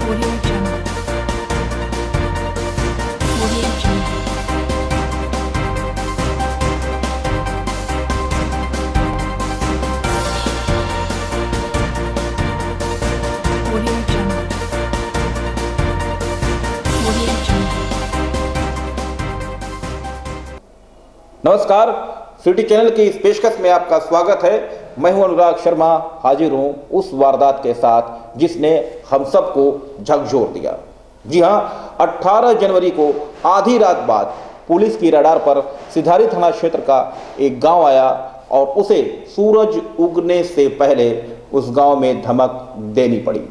Audio Jungle. Audio Jungle. Audio Jungle. Audio Jungle. नमस्कार, city channel की इस पेशकश में आपका स्वागत है। मैं हूं अनुराग शर्मा, हाजिर हूं उस वारदात के साथ जिसने हम सबको झकझोर दिया। जी हां, 18 जनवरी को आधी रात बाद पुलिस की रडार पर सिधारी थाना क्षेत्र का एक गांव आया और उसे सूरज उगने से पहले उस गांव में धमक देनी पड़ी।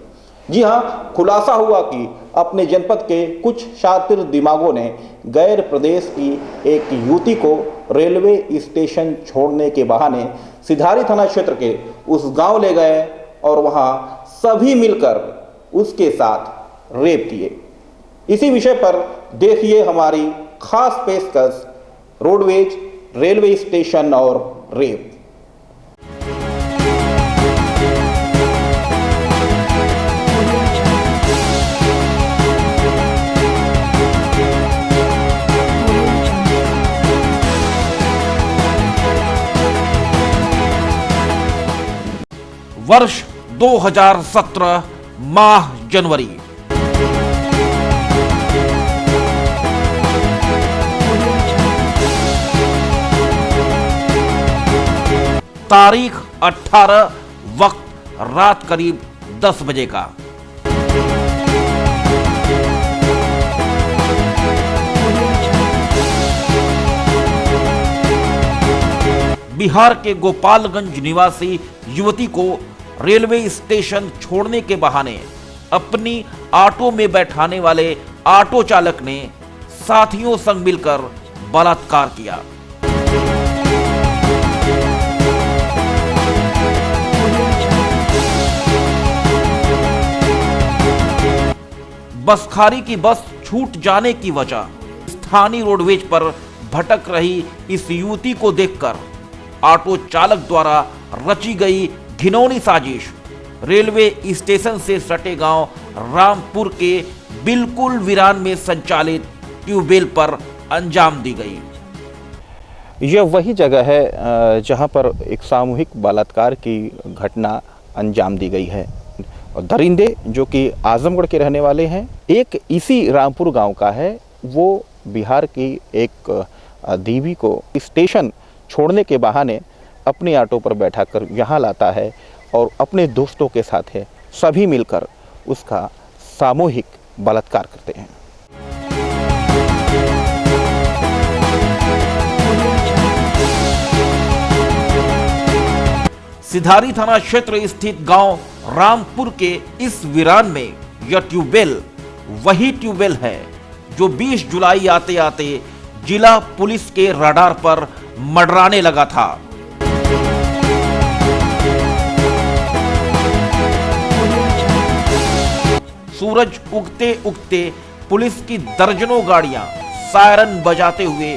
जी हां, खुलासा हुआ कि अपने जनपद के कुछ शातिर दिमागों ने गैर प्रदेश की एक युवती को रेलवे स्टेशन छोड़ने के बहाने सिधारी थाना क्षेत्र के उस गांव ले गए और वहां सभी मिलकर उसके साथ रेप किए। इसी विषय पर देखिए हमारी खास पेशकश, रोडवेज, रेलवे स्टेशन और रेप। वर्ष 2017 माह जनवरी। तारीख 18, वक्त रात करीब 10 बजे का। बिहार के गोपालगंज निवासी युवती को रेलवे स्टेशन छोड़ने के बहाने अपनी ऑटो में बैठाने वाले ऑटो चालक ने साथियों संग मिलकर बलात्कार किया। बसखारी की बस छूट जाने की वजह स्थानीय रोडवेज पर भटक रही इस युवती को देखकर ऑटो चालक द्वारा रची गई घिनौनी साजिश रेलवे स्टेशन से सटे गांव रामपुर के बिल्कुल वीरान में संचालित ट्यूबवेल पर अंजाम दी गई। यह वही जगह है जहां पर एक सामूहिक बलात्कार की घटना अंजाम दी गई है। और दरिंदे जो कि आजमगढ़ के रहने वाले हैं, एक इसी रामपुर गांव का है, वो बिहार की एक दीवी को स्टेशन छोड़ने के बहाने अपनी ऑटो पर बैठाकर यहाँ लाता है और अपने दोस्तों के साथ है सभी मिलकर उसका सामूहिक बलात्कार करते हैं। सिधारी थाना क्षेत्र स्थित गांव रामपुर के इस वीरान में यह ट्यूबवेल वही ट्यूबवेल है जो 20 जुलाई आते आते जिला पुलिस के रडार पर मंडराने लगा था। सूरज उगते उगते पुलिस की दर्जनों गाड़ियां सायरन बजाते हुए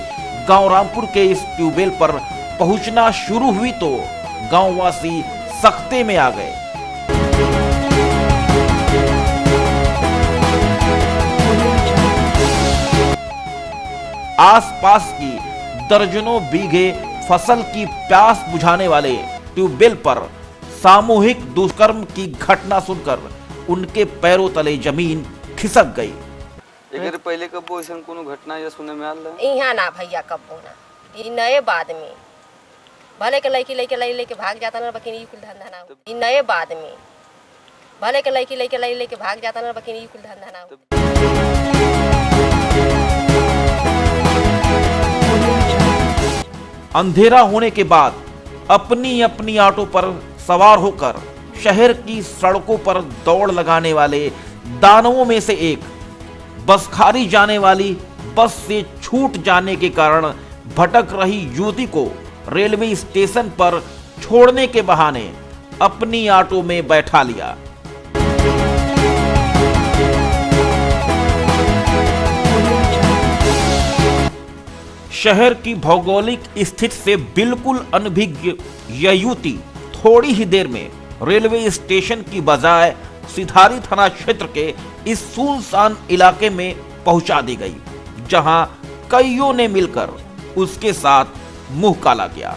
गांव रामपुर के इस ट्यूबवेल पर पहुंचना शुरू हुई तो गांववासी सख्ते में आ गए। आसपास की दर्जनों बीघे फसल की प्यास बुझाने वाले ट्यूबवेल पर सामूहिक दुष्कर्म की घटना सुनकर उनके पैरों तले जमीन खिसक गई। एकर पहले कब ऐसा कोनो घटना या सुने में आल रहा? यहाँ ना भैया कब होना, ये नए बाद में भले के लड़की लेके भाग जाता ना, बकिन ये कुल धंधा ना हो। ये नए बाद में भले के लड़की लेके भाग जाता ना, बकिन ये कुल धंधा ना हो। अंधेरा होने के बाद अपनी अपनी ऑटो पर सवार होकर शहर की सड़कों पर दौड़ लगाने वाले दानवों में से एक बसखारी जाने वाली बस से छूट जाने के कारण भटक रही युवती को रेलवे स्टेशन पर छोड़ने के बहाने अपनी ऑटो में बैठा लिया। शहर की भौगोलिक स्थिति से बिल्कुल अनभिज्ञ यह युवती थोड़ी ही देर में रेलवे स्टेशन की बजाय सिधारी थाना क्षेत्र के इस सुनसान इलाके में पहुंचा दी गई, जहां कईयों ने मिलकर उसके साथ मुंह काला किया।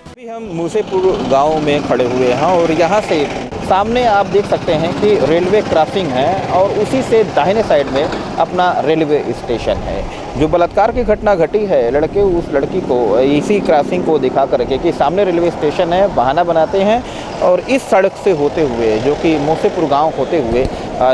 अभी हम मूसेपुर गांव में खड़े हुए हैं और यहाँ से सामने आप देख सकते हैं कि रेलवे क्रॉसिंग है और उसी से दाहिने साइड में अपना रेलवे स्टेशन है। जो बलात्कार की घटना घटी है, लड़के उस लड़की को इसी क्रॉसिंग को दिखा करके कि सामने रेलवे स्टेशन है बहाना बनाते हैं और इस सड़क से होते हुए जो कि मूसेपुर गांव होते हुए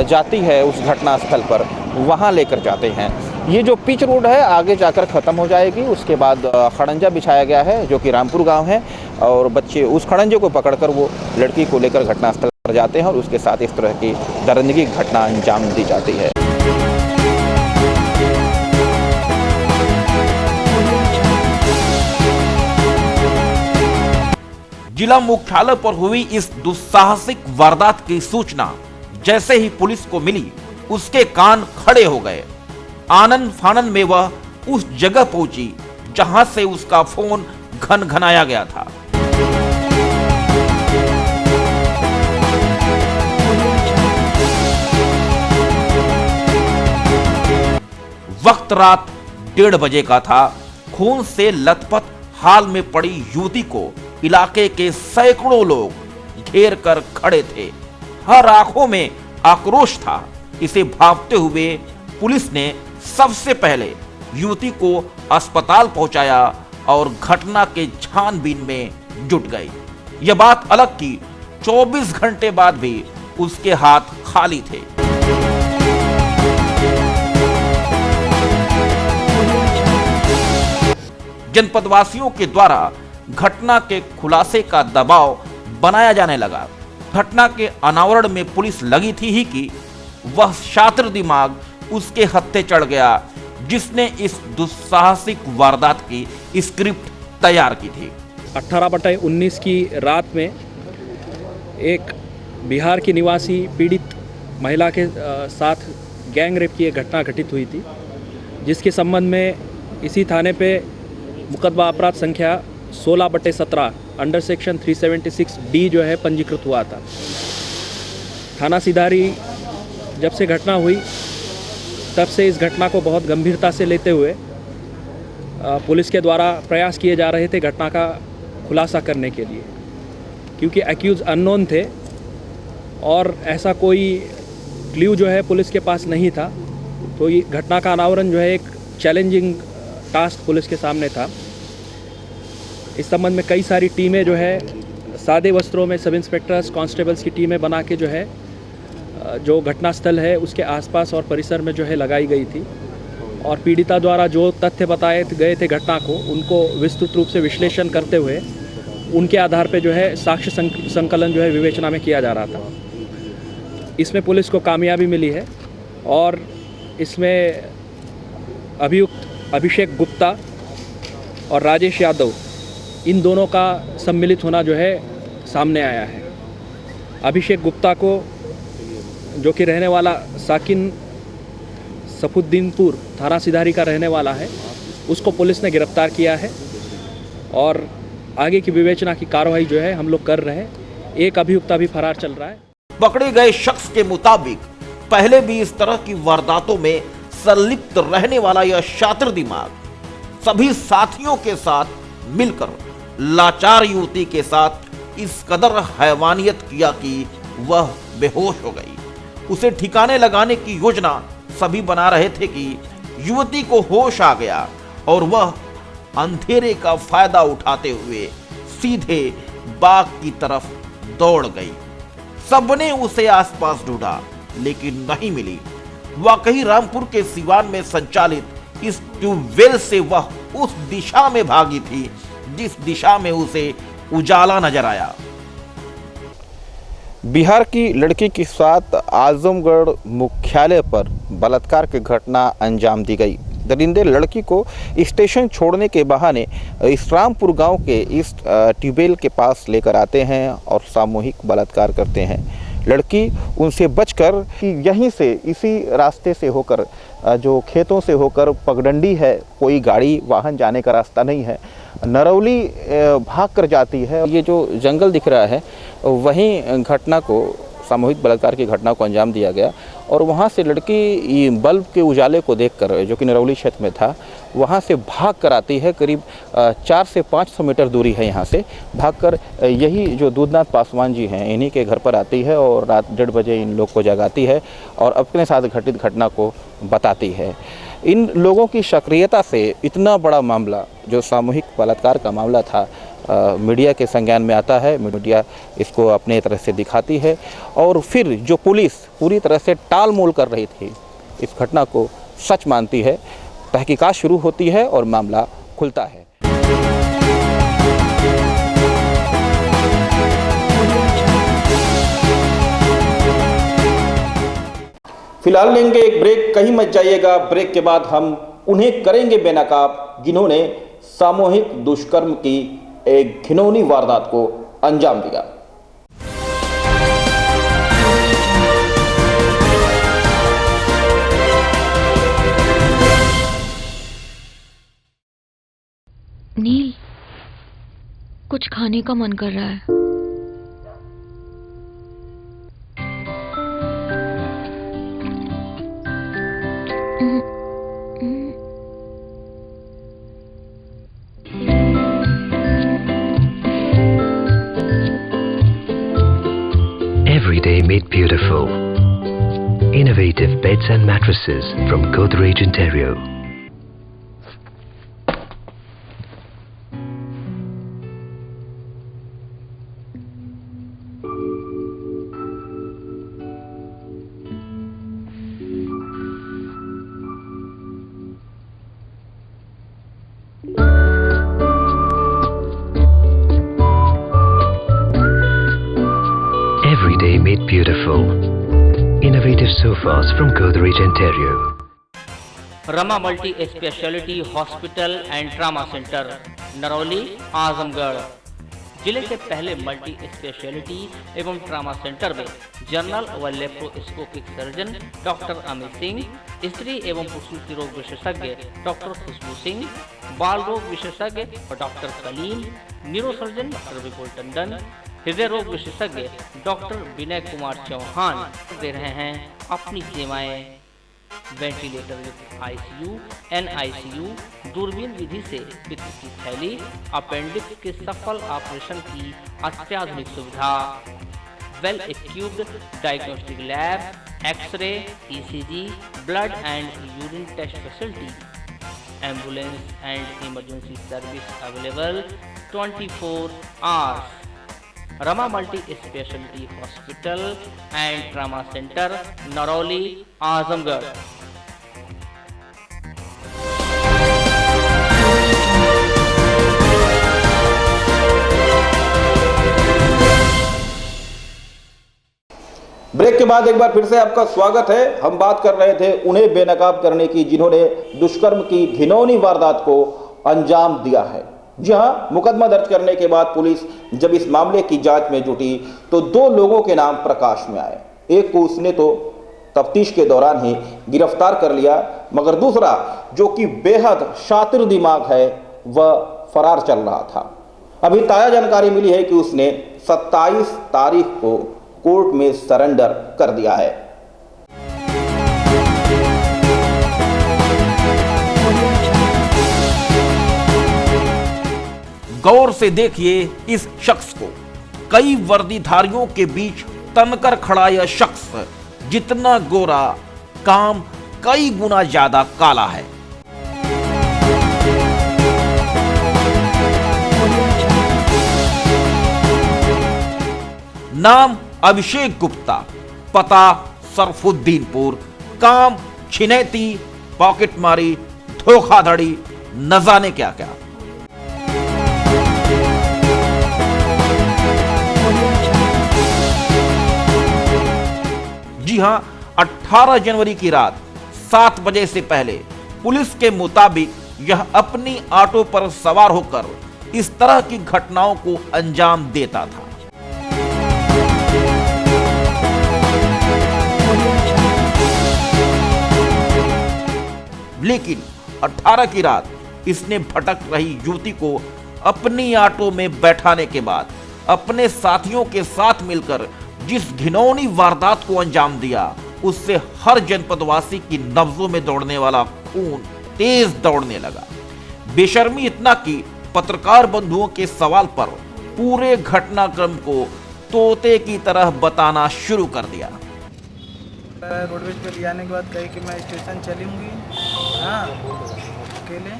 जाती है उस घटना स्थल पर, वहां लेकर जाते हैं। ये जो पिच रोड है आगे जाकर ख़त्म हो जाएगी, उसके बाद खड़ंजा बिछाया गया है जो कि रामपुर गांव है और बच्चे उस खड़ंजे को पकड़कर वो लड़की को लेकर घटनास्थल पर जाते हैं और उसके साथ इस तरह की दर्दनाक घटना अंजाम दी जाती है। जिला मुख्यालय पर हुई इस दुस्साहसिक वारदात की सूचना जैसे ही पुलिस को मिली, उसके कान खड़े हो गए। आनन फानन में वह उस जगह पहुंची जहां से उसका फोन घनघनाया गया था। वक्त रात 1:30 बजे का था। खून से लथपथ हाल में पड़ी युवती को इलाके के सैकड़ों लोग घेर कर खड़े थे। हर आंखों में आक्रोश था। इसे भांपते हुए पुलिस ने सबसे पहले युवती को अस्पताल पहुंचाया और घटना के छानबीन में जुट गई। यह बात अलग की 24 घंटे बाद भी उसके हाथ खाली थे। जनपदवासियों के द्वारा घटना के खुलासे का दबाव बनाया जाने लगा। घटना के अनावरण में पुलिस लगी थी ही कि वह शातिर दिमाग उसके हत्थे चढ़ गया जिसने इस दुस्साहसिक वारदात की स्क्रिप्ट तैयार की थी। 18/19 की रात में एक बिहार की निवासी पीड़ित महिला के साथ गैंग रेप की एक घटना घटित हुई थी, जिसके संबंध में इसी थाने पे मुकदमा अपराध संख्या 16/17 अंडर सेक्शन 376D जो है पंजीकृत हुआ था। थाना सिधारी जब से घटना हुई तब से इस घटना को बहुत गंभीरता से लेते हुए पुलिस के द्वारा प्रयास किए जा रहे थे घटना का खुलासा करने के लिए, क्योंकि एक्यूज अननोन थे और ऐसा कोई क्ल्यू जो है पुलिस के पास नहीं था। तो ये घटना का अनावरण जो है एक चैलेंजिंग टास्क पुलिस के सामने था। इस संबंध में कई सारी टीमें जो है सादे वस्त्रों में सब इंस्पेक्टर्स कांस्टेबल्स की टीमें बना के जो है जो घटनास्थल है उसके आसपास और परिसर में जो है लगाई गई थी और पीड़िता द्वारा जो तथ्य बताए गए थे घटना को, उनको विस्तृत रूप से विश्लेषण करते हुए उनके आधार पे जो है साक्ष्य संकलन जो है विवेचना में किया जा रहा था। इसमें पुलिस को कामयाबी मिली है और इसमें अभियुक्त अभिषेक गुप्ता और राजेश यादव इन दोनों का सम्मिलित होना जो है सामने आया है। अभिषेक गुप्ता को, जो कि रहने वाला साकिन सफुद्दीनपुर थाना सिधारी का रहने वाला है, उसको पुलिस ने गिरफ्तार किया है और आगे की विवेचना की कार्रवाई जो है हम लोग कर रहे हैं। एक अभियुक्त अभी फरार चल रहा है। पकड़े गए शख्स के मुताबिक पहले भी इस तरह की वारदातों में संलिप्त रहने वाला यह शातिर दिमाग सभी साथियों के साथ मिलकर लाचार युवती के साथ इस कदर हैवानियत किया कि वह बेहोश हो गई। उसे ठिकाने लगाने की योजना सभी बना रहे थे कि युवती को होश आ गया और वह अंधेरे का फायदा उठाते हुए सीधे बाग की तरफ दौड़ गई। सबने उसे आसपास ढूंढा लेकिन नहीं मिली। वाकई रामपुर के सिवान में संचालित इस ट्यूबवेल से वह उस दिशा में भागी थी जिस दिशा में उसे उजाला नजर आया। बिहार की लड़की के साथ आजमगढ़ मुख्यालय पर बलात्कार की घटना अंजाम दी गई। दरिंदे लड़की को स्टेशन छोड़ने के बहाने इस रामपुर गांव के इस ट्यूबवेल के पास लेकर आते हैं और सामूहिक बलात्कार करते हैं। लड़की उनसे बचकर यहीं से इसी रास्ते से होकर जो खेतों से होकर पगडंडी है, कोई गाड़ी वाहन जाने का रास्ता नहीं है, नरौली भाग कर जाती है। ये जो जंगल दिख रहा है वहीं घटना को सामूहिक बलात्कार की घटना को अंजाम दिया गया और वहाँ से लड़की बल्ब के उजाले को देखकर, जो कि नरौली क्षेत्र में था, वहाँ से भाग कर आती है। करीब 400 से 500 मीटर दूरी है यहाँ से। भागकर यही जो दूधनाथ पासवान जी हैं, इन्हीं के घर पर आती है और रात 1:30 बजे इन लोग को जगाती है और अपने साथ घटित घटना को बताती है। इन लोगों की सक्रियता से इतना बड़ा मामला, जो सामूहिक बलात्कार का मामला था, मीडिया के संज्ञान में आता है। मीडिया इसको अपने तरह से दिखाती है और फिर जो पुलिस पूरी तरह से टाल मोल कर रही थी, इस घटना को सच मानती है। तहकीकात शुरू होती है और मामला खुलता है। फिलहाल लेंगे एक ब्रेक, कहीं मत जाइएगा। ब्रेक के बाद हम उन्हें करेंगे बेनकाब जिन्होंने सामूहिक दुष्कर्म की एक घिनौनी वारदात को अंजाम दिया। नील, कुछ खाने का मन कर रहा है। Every day made beautiful. Innovative beds and mattresses from Godrej Ontario. Every day made beautiful. Innovative sofas from Godrej Ontario. Rama multi speciality hospital and trauma centre, Narauli, Azamgarh. जिले के पहले मल्टी स्पेशलिटी एवं ट्रामा सेंटर में जनरल व laparoscopic surgeon doctor Amit Singh, स्त्री एवं प्रसूति रोग विशेषज्ञ डॉक्टर खुशबू सिंह, बाल रोग विशेषज्ञ डॉक्टर कलीम, न्यूरोसर्जन डॉक्टर विपुल टंडन, हृदय रोग विशेषज्ञ डॉक्टर विनय कुमार चौहान दे रहे हैं अपनी सेवाएं। वेंटिलेटर युक्त आईसीयू, एनआईसीयू, दूरबीन विधि से पित्त की थैली, अपेंडिक्स के सफल ऑपरेशन की अत्याधुनिक सुविधा, well equipped diagnostic lab, x-ray, ECG, blood and urine test facility, ambulance and emergency service available 24 hours. Rama multi speciality hospital and trauma centre, Narauli, Azamgarh. Break के बाद एक बार फिर से आपका स्वागत है। हम बात कर रहे थे उन्हें बेनकाब करने की जिन्होंने दुष्कर्म की घिनौनी वारदात को अंजाम दिया है। जी हाँ, मुकदमा दर्ज करने के बाद पुलिस जब इस मामले की जांच में जुटी तो 2 लोगों के नाम प्रकाश में आए। एक को उसने तो तफ्तीश के दौरान ही गिरफ्तार कर लिया, मगर दूसरा जो कि बेहद शातिर दिमाग है वह फरार चल रहा था। अभी ताज़ा जानकारी मिली है कि उसने 27 तारीख को कोर्ट में सरेंडर कर दिया है। गौर से देखिए इस शख्स को। कई वर्दीधारियों के बीच तनकर खड़ा यह शख्स जितना गोरा, काम कई गुना ज्यादा काला है। नाम अभिषेक गुप्ता, पता सरफुद्दीनपुर, काम छिनैती, पॉकेटमारी, धोखाधड़ी, न जाने क्या क्या। जी हां, 18 जनवरी की रात 7 बजे से पहले पुलिस के मुताबिक यह अपनी ऑटो पर सवार होकर इस तरह की घटनाओं को अंजाम देता था। लेकिन 18 की रात इसने भटक रही युवती को अपनी ऑटो में बैठाने के बाद अपने साथियों के साथ मिलकर जिस घिनौनी वारदात को अंजाम दिया उससे हर जनपदवासी की नब्जों में दौड़ने वाला खून तेज दौड़ने लगा। बेशर्मी इतना कि पत्रकार बंधुओं के सवाल पर पूरे घटनाक्रम को तोते की तरह बताना शुरू कर दिया। रोडवेज पे ले आने के बाद कही कि मैं स्टेशन चलूँगी, हाँ अकेले,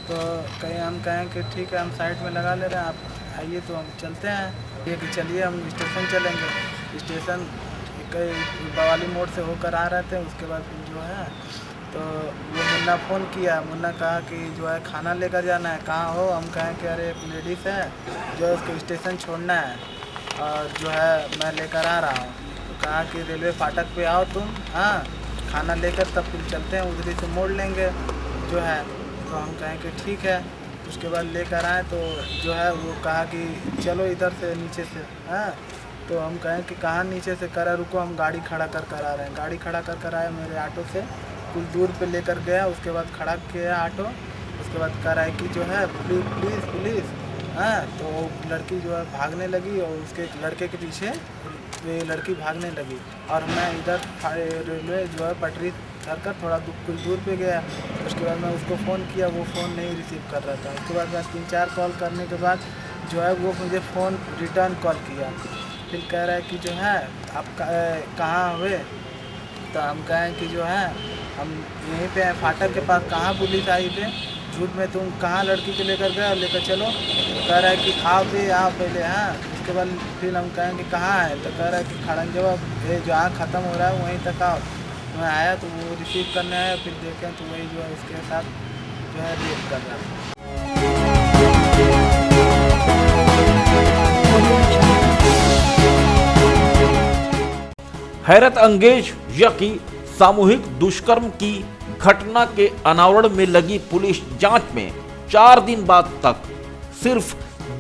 तो कहीं हम कहें कि ठीक है हम साइड में लगा ले रहे हैं, आप आइए तो हम चलते हैं। ये कि चलिए हम स्टेशन चलेंगे। स्टेशन कई बवाली मोड़ से होकर आ रहे थे। उसके बाद जो है तो वो मुन्ना फ़ोन किया, मुन्ना कहा कि जो है खाना लेकर जाना है, कहाँ हो? हम कहें कि अरे एक लेडीज़ है जो है उसको स्टेशन छोड़ना है और जो है मैं लेकर आ रहा हूँ। तो कहा कि रेलवे फाटक पे आओ तुम, हाँ खाना लेकर तब फिर चलते हैं, उधरी से मोड़ लेंगे जो है। तो हम कहें कि ठीक है। उसके बाद लेकर आए तो जो है वो कहा कि चलो इधर से नीचे से, हाँ। तो हम कहें कि कहाँ नीचे से? करा रुको हम गाड़ी खड़ा कर आ रहे हैं। गाड़ी खड़ा कर आए, मेरे ऑटो से कुछ दूर पे लेकर गया। उसके बाद खड़ा किया ऑटो। उसके बाद कह रहा है कि जो है पुलिस पुलिस, हाँ। तो लड़की जो है भागने लगी और उसके लड़के के पीछे ये लड़की भागने लगी और मैं इधर रेलवे जो है पटरी कर थोड़ा कुछ दूर पे गया। उसके बाद मैं उसको फ़ोन किया, वो फ़ोन नहीं रिसीव कर रहा था। उसके बाद मैं 3-4 कॉल करने के बाद जो है वो मुझे फ़ोन रिटर्न कॉल किया। फिर कह रहा है कि जो है आप कहाँ हुए? तो हम कहें कि जो है हम यहीं पे हैं फाटक के पास। कहाँ पुलिस आई थे? झूठ में तुम कहाँ लड़की को लेकर गए और लेकर चलो? तो कह रहा है कि आओ पहले, हाँ। उसके बाद फिर हम कहें कि कहाँ है? तो कह रहा है कि खड़ंजवा ये जहाँ ख़त्म हो रहा है वहीं तक आओ। मैं आया तो वो रिसीव करने आया, फिर देखें तो वही जो है उसके साथ जो है रेप कर रहा है। हैरत अंगेज यह कि सामूहिक दुष्कर्म की घटना के अनावरण में लगी पुलिस जांच में 4 दिन बाद तक सिर्फ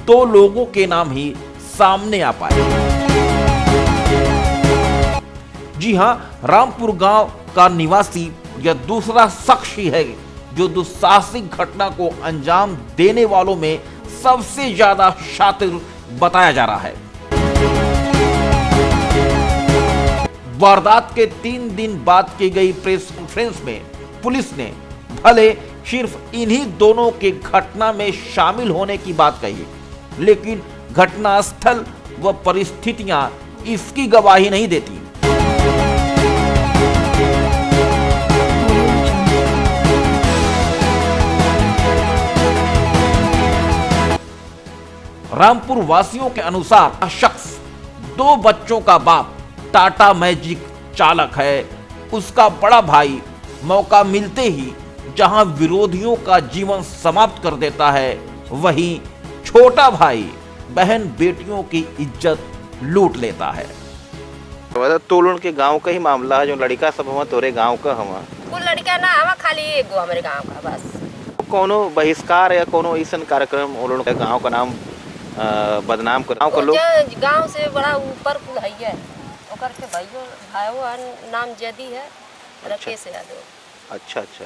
2 लोगों के नाम ही सामने आ पाए। जी हां, रामपुर गांव का निवासी यह दूसरा शख्स ही है जो दुस्साहसिक घटना को अंजाम देने वालों में सबसे ज्यादा शातिर बताया जा रहा है। वारदात के 3 दिन बाद की गई प्रेस कॉन्फ्रेंस में पुलिस ने भले सिर्फ इन्हीं दोनों के घटना में शामिल होने की बात कही, लेकिन घटनास्थल व परिस्थितियां इसकी गवाही नहीं देती। रामपुर वासियों के अनुसार शख्स 2 बच्चों का बाप टाटा मैजिक चालक है। उसका बड़ा भाई मौका मिलते ही जहां विरोधियों का जीवन समाप्त कर देता है, वहीं छोटा भाई बहन बेटियों की इज्जत लूट लेता है। तोलन के गांव का ही मामला है, जो लड़का सब हुआ तोरे गांव का हुआ। वो लड़का ना हवा खाली एगो हमारे गांव का बस। कोनो बहिष्कार या कोनो ऐसा कार्यक्रम उन के गांव का नाम बदनाम कर गांव का लोग गांव से बड़ा ऊपर कुल है ओकर के भाइयों भाइयों नाम जदी है, राकेश यादव। अच्छा अच्छा।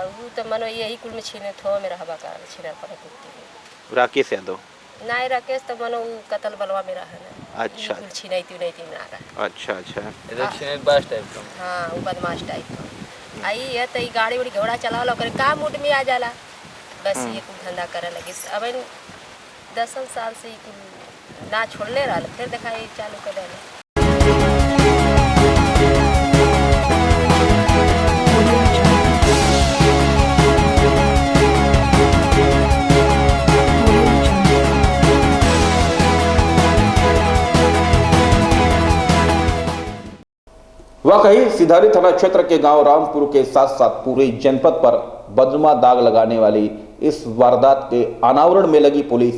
वो तो मनो यही कुल में छीने थो मेरा हवा का छीने पड़े कुत्ते राकेश यादव नहीं, राकेश तो मनो वो कतल बलवा मेरा है ना। अच्छा छीने थी नहीं थी ना रहा। अच्छा अच्छा। बदमाश टाइप का। हाँ वो बदमाश टाइप का आई है तो गाड़ी उड़ी घोड़ा चलावला ओकर का मूड में आ जाला, बस ये कुल धंधा करे लगी। अब 10 साल से ना छोड़ले रहा, फिर देखा ये चालू कर देना। वाकई सिधारी थाना क्षेत्र के गांव रामपुर के साथ साथ पूरे जनपद पर बदनुमा दाग लगाने वाली इस वारदात के अनावरण में लगी पुलिस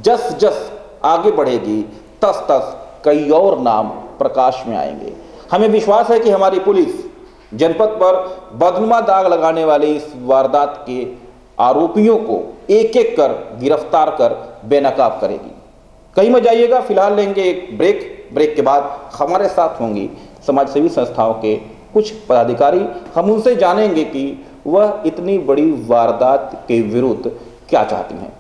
जस जस आगे बढ़ेगी तस तस कई और नाम प्रकाश में आएंगे। हमें विश्वास है कि हमारी पुलिस जनपद पर बदनुमा दाग लगाने वाली इस वारदात के आरोपियों को एक एक कर गिरफ्तार कर बेनकाब करेगी। कहीं मत जाइएगा, फिलहाल लेंगे एक ब्रेक के बाद हमारे साथ होंगी समाजसेवी संस्थाओं के कुछ पदाधिकारी। हम उनसे जानेंगे कि वह इतनी बड़ी वारदात के विरुद्ध क्या चाहती हैं।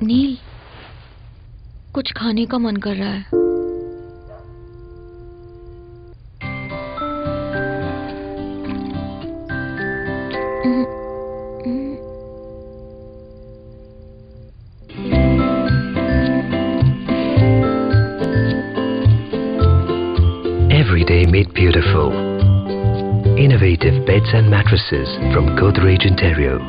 नील, कुछ खाने का मन कर रहा है। Every day made beautiful. Innovative beds and mattresses from Godrej Ontario.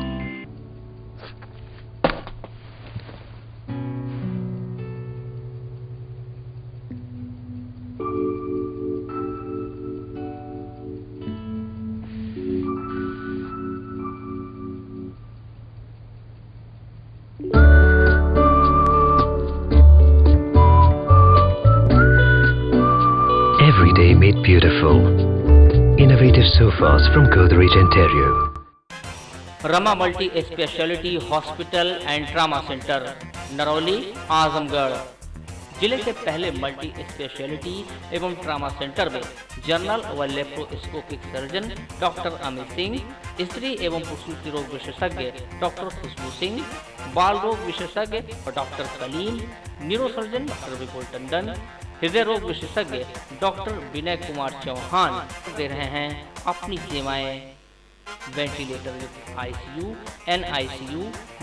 Every day made beautiful. Innovative sofas from Godrej Ontario. Rama multi speciality hospital and trauma centre, Narauli, Azamgarh. जिले के पहले मल्टी स्पेशलिटी एवं ट्रामा सेंटर में जनरल व laparoscopic surgeon doctor Amit Singh, स्त्री एवं प्रसूति रोग विशेषज्ञ डॉक्टर खुशबू सिंह, बाल रोग विशेषज्ञ डॉक्टर कलीम, न्यूरोसर्जन डॉक्टर विपुल टंडन, हृदय रोग विशेषज्ञ डॉक्टर विनय कुमार चौहान दे रहे हैं अपनी सेवाएं। वेंटिलेटर युक्त आईसीयू, एनआईसीयू,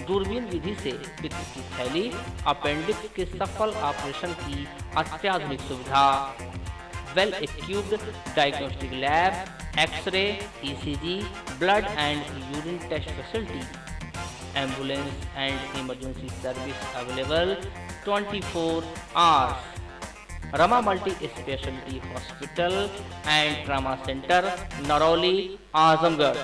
दूरबीन विधि से पित्त की थैली, अपेंडिक्स के सफल ऑपरेशन की अत्याधुनिक सुविधा, well equipped diagnostic lab, x-ray, ECG, blood and urine test facility, ambulance and emergency service available 24 hours. Rama multi speciality hospital and trauma centre, Narauli, Azamgarh.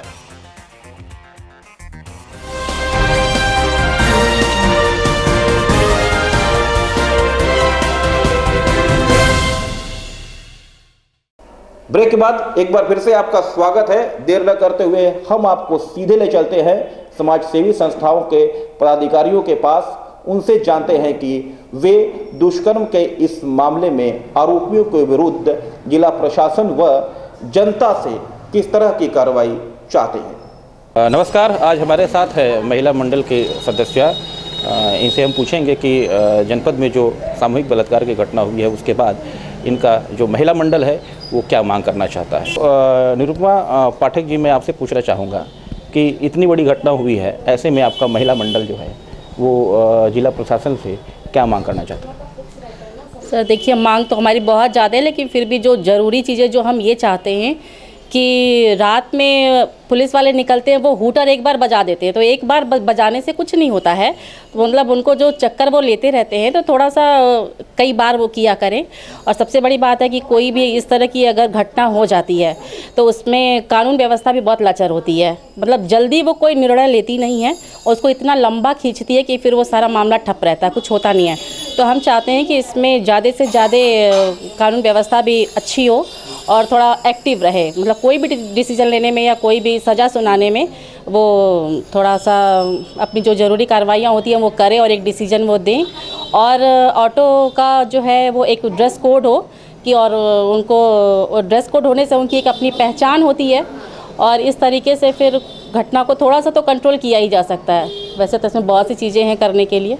Break के बाद एक बार फिर से आपका स्वागत है। देर न करते हुए हम आपको सीधे ले चलते हैं समाज सेवी संस्थाओं के पदाधिकारियों के पास। उनसे जानते हैं कि वे दुष्कर्म के इस मामले में आरोपियों के विरुद्ध जिला प्रशासन व जनता से किस तरह की कार्रवाई चाहते हैं। नमस्कार, आज हमारे साथ है महिला मंडल के सदस्य। इनसे हम पूछेंगे कि जनपद में जो सामूहिक बलात्कार की घटना हुई है उसके बाद इनका जो महिला मंडल है वो क्या मांग करना चाहता है। निरुपमा पाठक जी, मैं आपसे पूछना चाहूँगा कि इतनी बड़ी घटना हुई है, ऐसे में आपका महिला मंडल जो है वो जिला प्रशासन से क्या मांग करना चाहते हैं। सर देखिए, मांग तो हमारी बहुत ज़्यादा है, लेकिन फिर भी जो ज़रूरी चीज़ें जो हम ये चाहते हैं कि रात में पुलिस वाले निकलते हैं, वो हूटर एक बार बजा देते हैं, तो एक बार बजाने से कुछ नहीं होता है। तो मतलब उनको जो चक्कर वो लेते रहते हैं, तो थोड़ा सा कई बार वो किया करें। और सबसे बड़ी बात है कि कोई भी इस तरह की अगर घटना हो जाती है तो उसमें कानून व्यवस्था भी बहुत लाचार होती है। मतलब जल्दी वो कोई निर्णय लेती नहीं है और उसको इतना लंबा खींचती है कि फिर वो सारा मामला ठप रहता है, कुछ होता नहीं है। तो हम चाहते हैं कि इसमें ज़्यादा से ज़्यादा कानून व्यवस्था भी अच्छी हो और थोड़ा एक्टिव रहे। मतलब कोई भी डिसीजन लेने में या कोई भी सज़ा सुनाने में वो थोड़ा सा अपनी जो ज़रूरी कार्रवाइयाँ होती हैं वो करें और एक डिसीजन वो दें। और ऑटो का जो है वो एक ड्रेस कोड हो कि, और उनको ड्रेस कोड होने से उनकी एक अपनी पहचान होती है और इस तरीके से फिर घटना को थोड़ा सा तो कंट्रोल किया ही जा सकता है। वैसे तो इसमें बहुत सी चीज़ें हैं करने के लिए।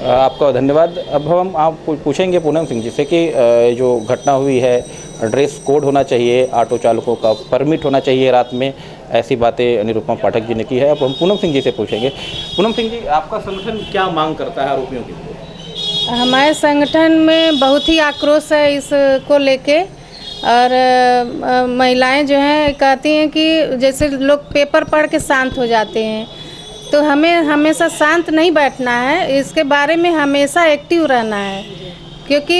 आपका धन्यवाद। अब हम आप पूछेंगे पूनम सिंह जी से कि जो घटना हुई है, ड्रेस कोड होना चाहिए, ऑटो चालकों का परमिट होना चाहिए रात में, ऐसी बातें निरुपमा पाठक जी ने की है। अब हम पूनम सिंह जी से पूछेंगे। पूनम सिंह जी, आपका संगठन क्या मांग करता है आरोपियों के लिए? हमारे संगठन में बहुत ही आक्रोश है इसको लेके। और महिलाएं जो हैं कहती हैं कि जैसे लोग पेपर पढ़ के शांत हो जाते हैं, तो हमें हमेशा शांत नहीं बैठना है, इसके बारे में हमेशा एक्टिव रहना है। क्योंकि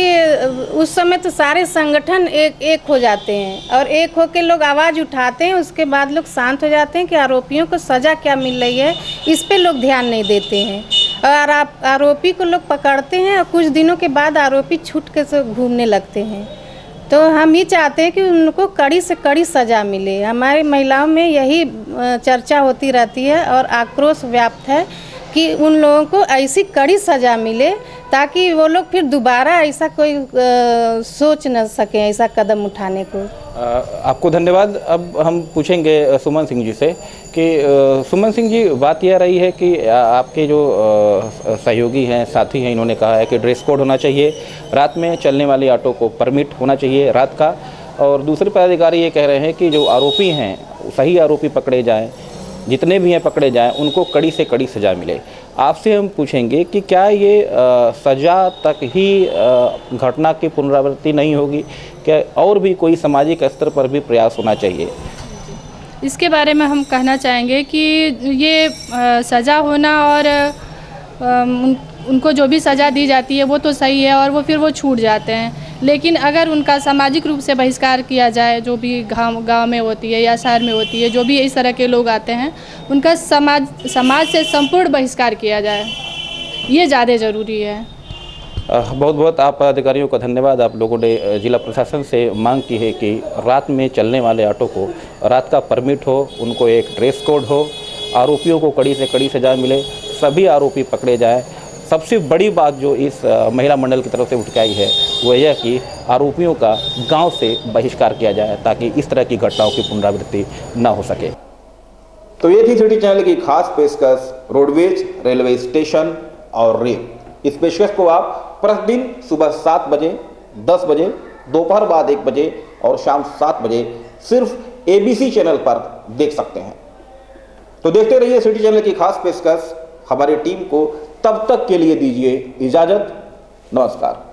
उस समय तो सारे संगठन एक हो जाते हैं और एक होकर लोग आवाज़ उठाते हैं, उसके बाद लोग शांत हो जाते हैं कि आरोपियों को सज़ा क्या मिल रही है, इस पे लोग ध्यान नहीं देते हैं। और आरोपी को लोग पकड़ते हैं और कुछ दिनों के बाद आरोपी छूट के से घूमने लगते हैं। तो हम ही चाहते हैं कि उनको कड़ी से कड़ी सज़ा मिले। हमारी महिलाओं में यही चर्चा होती रहती है और आक्रोश व्याप्त है कि उन लोगों को ऐसी कड़ी सज़ा मिले ताकि वो लोग फिर दोबारा ऐसा कोई सोच न सकें ऐसा कदम उठाने को। आपको धन्यवाद। अब हम पूछेंगे सुमन सिंह जी से कि सुमन सिंह जी, बात यह रही है कि आपके जो सहयोगी हैं, साथी हैं, इन्होंने कहा है कि ड्रेस कोड होना चाहिए, रात में चलने वाली ऑटो को परमिट होना चाहिए रात का, और दूसरे पदाधिकारी ये कह रहे हैं कि जो आरोपी हैं सही आरोपी पकड़े जाएं, जितने भी हैं पकड़े जाएं, उनको कड़ी से कड़ी सज़ा मिले। आपसे हम पूछेंगे कि क्या ये सज़ा तक ही घटना की पुनरावृत्ति नहीं होगी, क्या और भी कोई सामाजिक स्तर पर भी प्रयास होना चाहिए? इसके बारे में हम कहना चाहेंगे कि ये सज़ा होना और उनको जो भी सज़ा दी जाती है वो तो सही है, और वो फिर वो छूट जाते हैं, लेकिन अगर उनका सामाजिक रूप से बहिष्कार किया जाए, जो भी गांव में होती है या शहर में होती है, जो भी इस तरह के लोग आते हैं उनका समाज से संपूर्ण बहिष्कार किया जाए, ये ज़्यादा ज़रूरी है। बहुत बहुत आप अधिकारियों का धन्यवाद। आप लोगों ने जिला प्रशासन से मांग की है कि रात में चलने वाले ऑटो को रात का परमिट हो, उनको एक ड्रेस कोड हो, आरोपियों को कड़ी से कड़ी सजा मिले, सभी आरोपी पकड़े जाए। सबसे बड़ी बात जो इस महिला मंडल की तरफ से उठ के आई है वो यह कि आरोपियों का गांव से बहिष्कार किया जाए ताकि इस तरह की घटनाओं की पुनरावृत्ति न हो सके। तो ये थी सिटी चैनल की खास पेशकश रोडवेज रेलवे स्टेशन और रेल। इस पेशकश को आप प्रतिदिन सुबह 7 बजे, 10 बजे, दोपहर बाद 1 बजे और शाम 7 बजे सिर्फ ABC चैनल पर देख सकते हैं। तो देखते रहिए सिटी चैनल की खास पेशकश। हमारी टीम को तब तक के लिए दीजिए इजाजत। नमस्कार।